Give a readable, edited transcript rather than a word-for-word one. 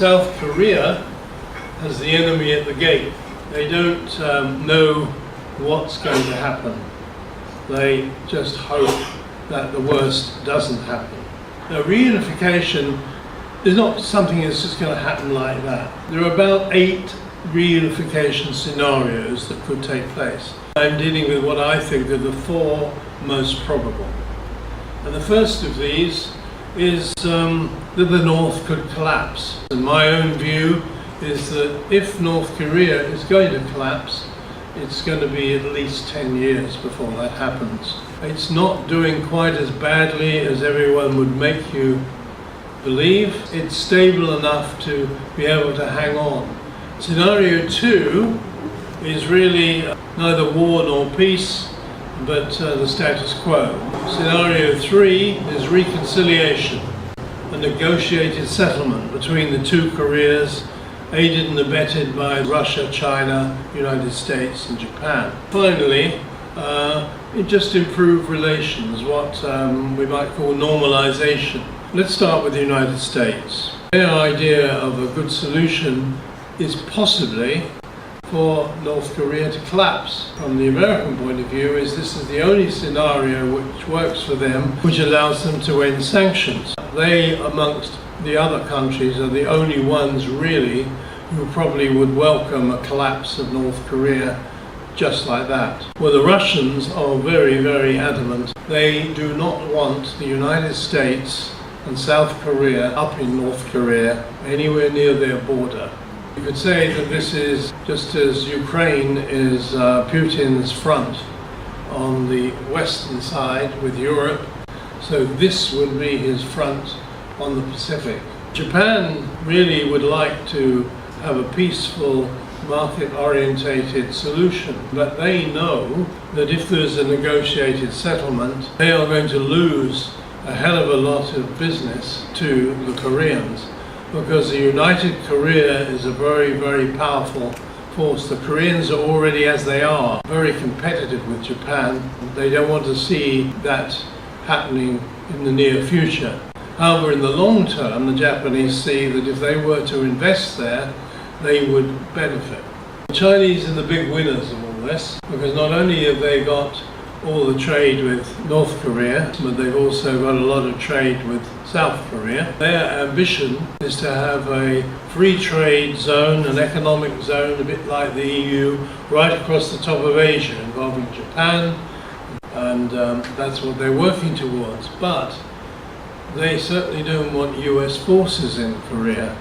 South Korea has the enemy at the gate. They don't know what's going to happen. They just hope that the worst doesn't happen. Now, reunification is not something that's just going to happen like that. There are about 8 reunification scenarios that could take place. I'm dealing with what I think are the 4 most probable. And the first of these is that the North could collapse. And my own view is that if North Korea is going to collapse, it's going to be at least 10 years before that happens. It's not doing quite as badly as everyone would make you believe. It's stable enough to be able to hang on. Scenario 2 is really neither war nor peace, but the status quo. Scenario 3 is reconciliation, a negotiated settlement between the 2 Koreas, aided and abetted by Russia, China, United States and Japan. Finally, it just improved relations, what we might call normalization. Let's start with the United States. Their idea of a good solution is possibly for North Korea to collapse. From the American point of view, this is the only scenario which works for them, which allows them to end sanctions. They, amongst the other countries, are the only ones really who probably would welcome a collapse of North Korea just like that. Well, the Russians are very, very adamant. They do not want the United States and South Korea up in North Korea, anywhere near their border. You could say that this is just as Ukraine is Putin's front on the western side with Europe, so this would be his front on the Pacific. Japan really would like to have a peaceful, market-orientated solution, but they know that if there's a negotiated settlement, they are going to lose a hell of a lot of business to the Koreans, because the United Korea is a very, very powerful force. The Koreans are already, as they are, very competitive with Japan. They don't want to see that happening in the near future. However, in the long term, the Japanese see that if they were to invest there, they would benefit. The Chinese are the big winners of all this, because not only have they got all the trade with North Korea, but they've also got a lot of trade with South Korea. Their ambition is to have a free trade zone, an economic zone, a bit like the EU, right across the top of Asia, involving Japan, and that's what they're working towards. But they certainly don't want US forces in Korea.